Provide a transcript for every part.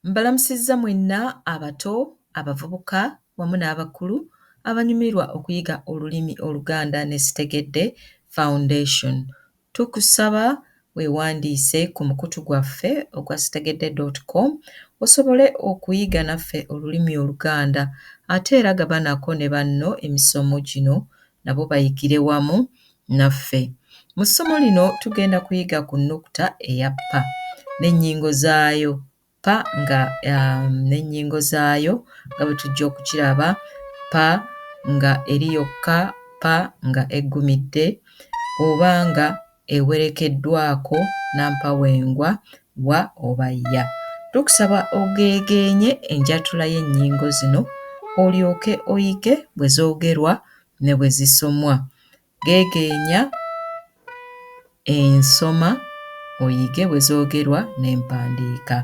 Mbalamusizza mwenna abato, abavubuka wamu n'abakulu abanyumirwa okuyiga olulimi Oluganda ne Sitegedde Foundation. Tukusaba weewandiise ku mukutu gwaffe ogwa sitegedde.com osobole okuyiga naffe olulimi Oluganda ate era gabanako ne banno emisomo gino nabo bayigire wamu naffe. Mu ssomo lino tugenda kuyiga ku nnukuta eya pa n'ennyingo zaayo. Pa nga n'ennyingo zaayo nga bwe tujja okukiraba, pa nga eri yokka, pa nga eggumidde oba nga ewerekeddwako nnampawengwa wa oba ya. Tukusaba ogeegeenye enjatula y'ennyingo zino olyoke oyige bwe zoogerwa ne bwe zisomwa. Geegeenya ensoma oyige bwe zoogerwa n'empandiika.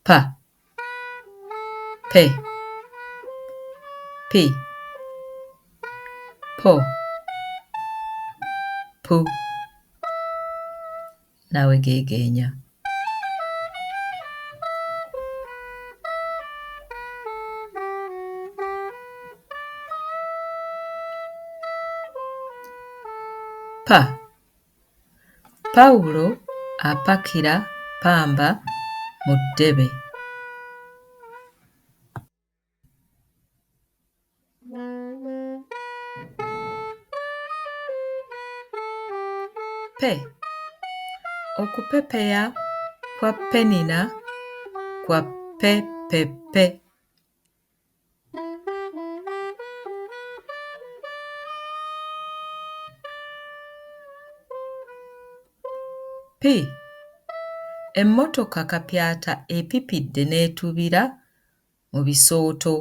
Pa, pe, pi, po, pu. Naawe geegeenya. Pa, Pawulo apakira ppamba mu ddebe. Pe, okupepeya kwa Penina kwa pepepe. Pi, emmotoka kapyata epipidde n'etubira mu bisooto.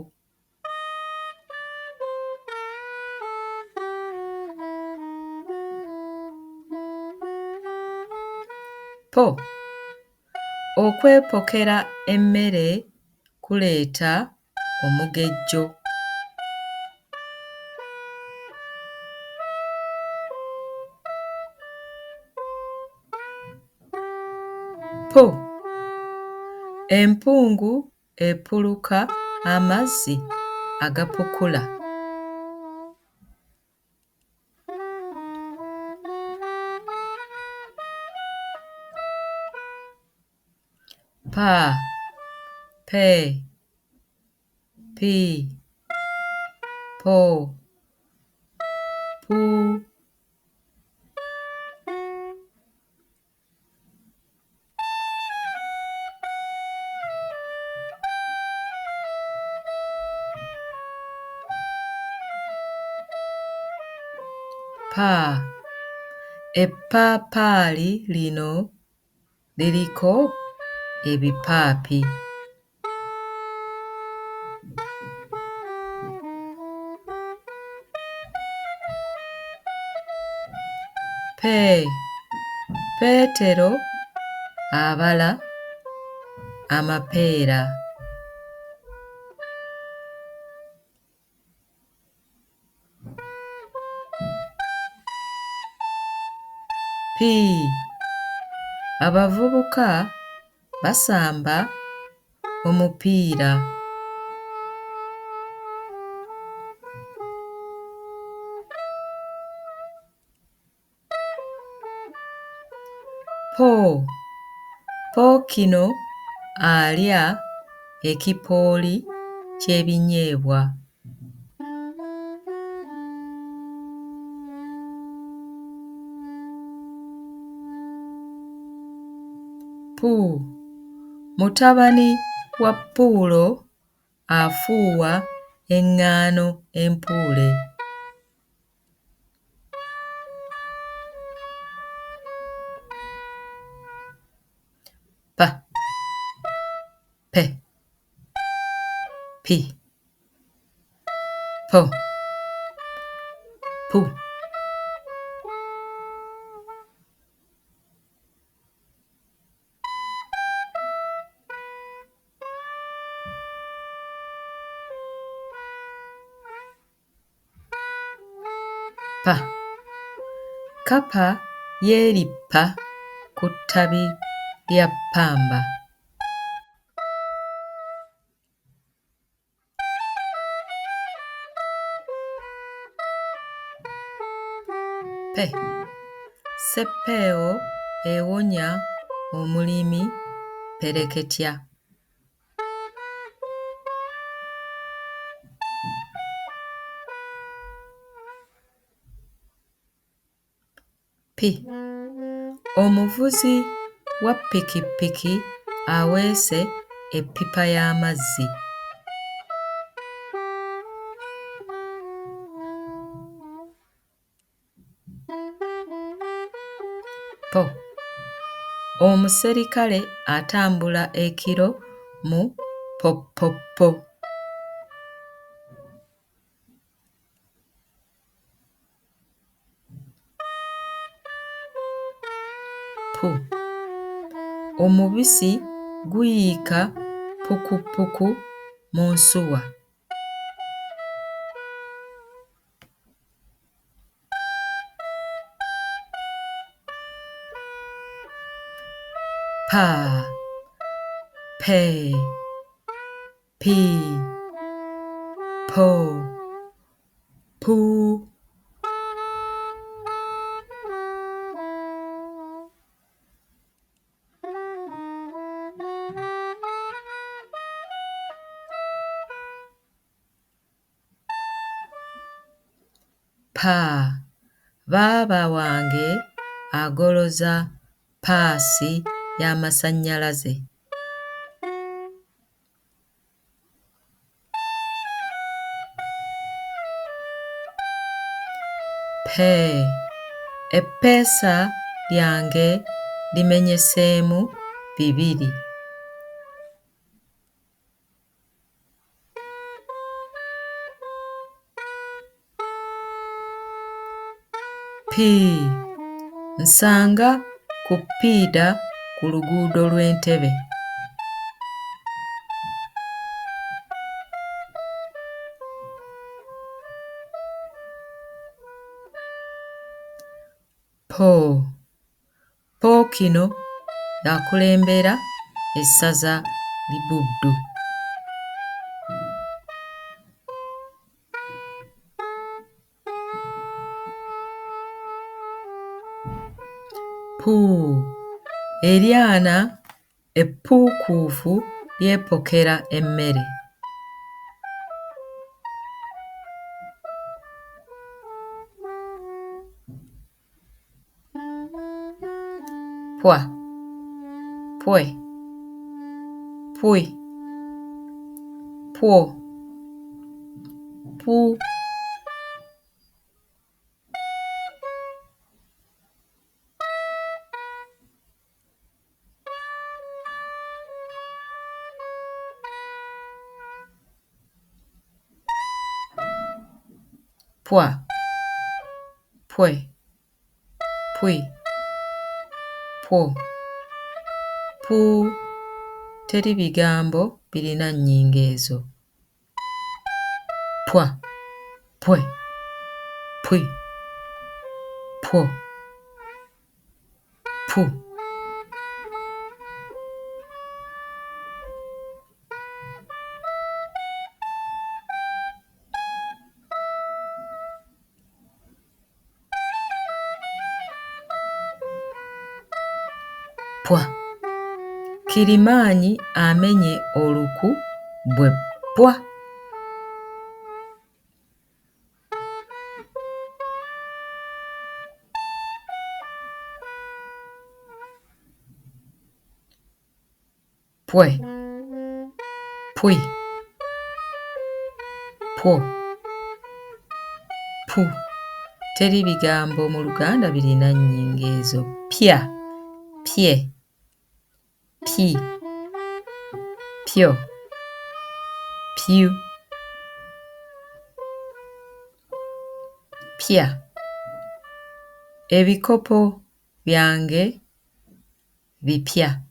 Po, okwepokera emmere kuleeta omugejjo. Po, empungu epuluka amazzi agapukula. Pa, pe, pi, po, pu. Pa, eppaapaali lino liriko ebipaapi. Pe, Peetero abala amapeera. Pi, abavubuka basamba omupiira. Po, Pookino alya ekipooli ky'ebinyeebwa. Pu, mutabani wa Puulo afuuwa eŋŋaano empuule. Pa, pe, pi, po, pu. Pa, Kkapa yeerippa ku ttabi lya ppamba. P. Seppeewo ewonya omulimi pereketya. P. Omuvuzi wa ppikipiki aweese eppipa y'amazzi. P. Omuserikale atambula ekiro mu poppoppo. P. Omubisi guyiika pukupuku mu nsuwa. P. P. P. P. P. Baaba wange agoloza paasi y'amasannyalaze. P. Eppeesa lyange limenyeseemu 2. P. Nsanga kupiida ku luguudo lw'Entebbe. P. Pookino y'akulembera essaza Libuddu. P. Eryana eppuukuufu lyepokera emmere. P. Pwe. Pwi. Pwo. Pu. Pwa. Pwe. Pwi. Pwo. Pu. Teri bigambo birina nnyingo ezo. Pwa. Pwe. Pwi. Pwo. Pu. Pwa. Kirimaanyi amenye oluku bwe ppwa. Pwe. Pwi. Pwo. Pu. Teri bigambo mu Luganda birina nnyingo ezo. Pya. Pye. Pi. Pyo. Pyu. Pya. Ebikopo byange bipya.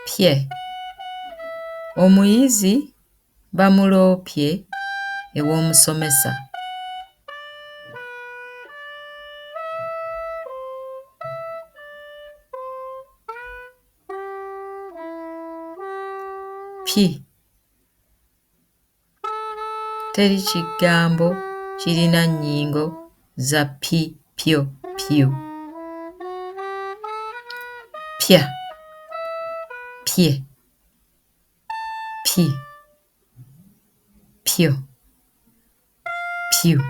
Pye. Omuyizi bamuloopye ew'omusomesa. pi. Teri kigambo kirina nnyingo za pi, pyo, pyu. Pya, pye, pi, pyo, pyu.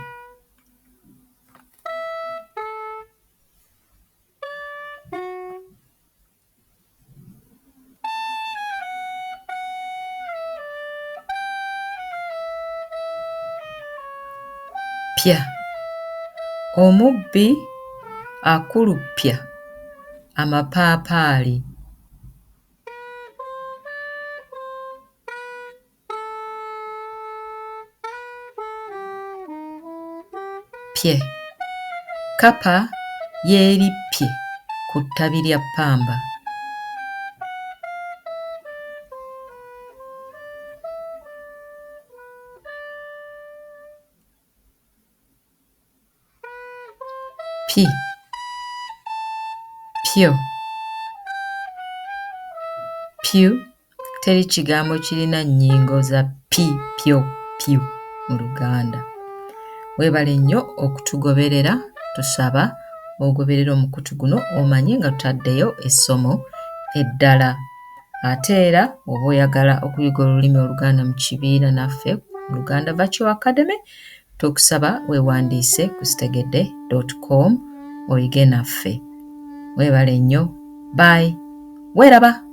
Pya. Omubbi akuluppya amapaapaali. Pye. Kkapa yeerippye ku ttabi lya ppamba. Pi, pyo, pyu. Teri kigambo kirina nnyingo za pi, pyo, pyu mu Luganda. Weebale nnyo okutugoberera. Tusaba ogoberera omukutu guno omanye nga tutaddeyo essomo eddala. Ate era oba oyagala okuyiga olulimi Oluganda mu kibiina naffe mu Luganda Virtual Academy, tukusaba weewandiise ku sitegedde.com oyige naffe. Weebale nnyo. Bye. Weeraba.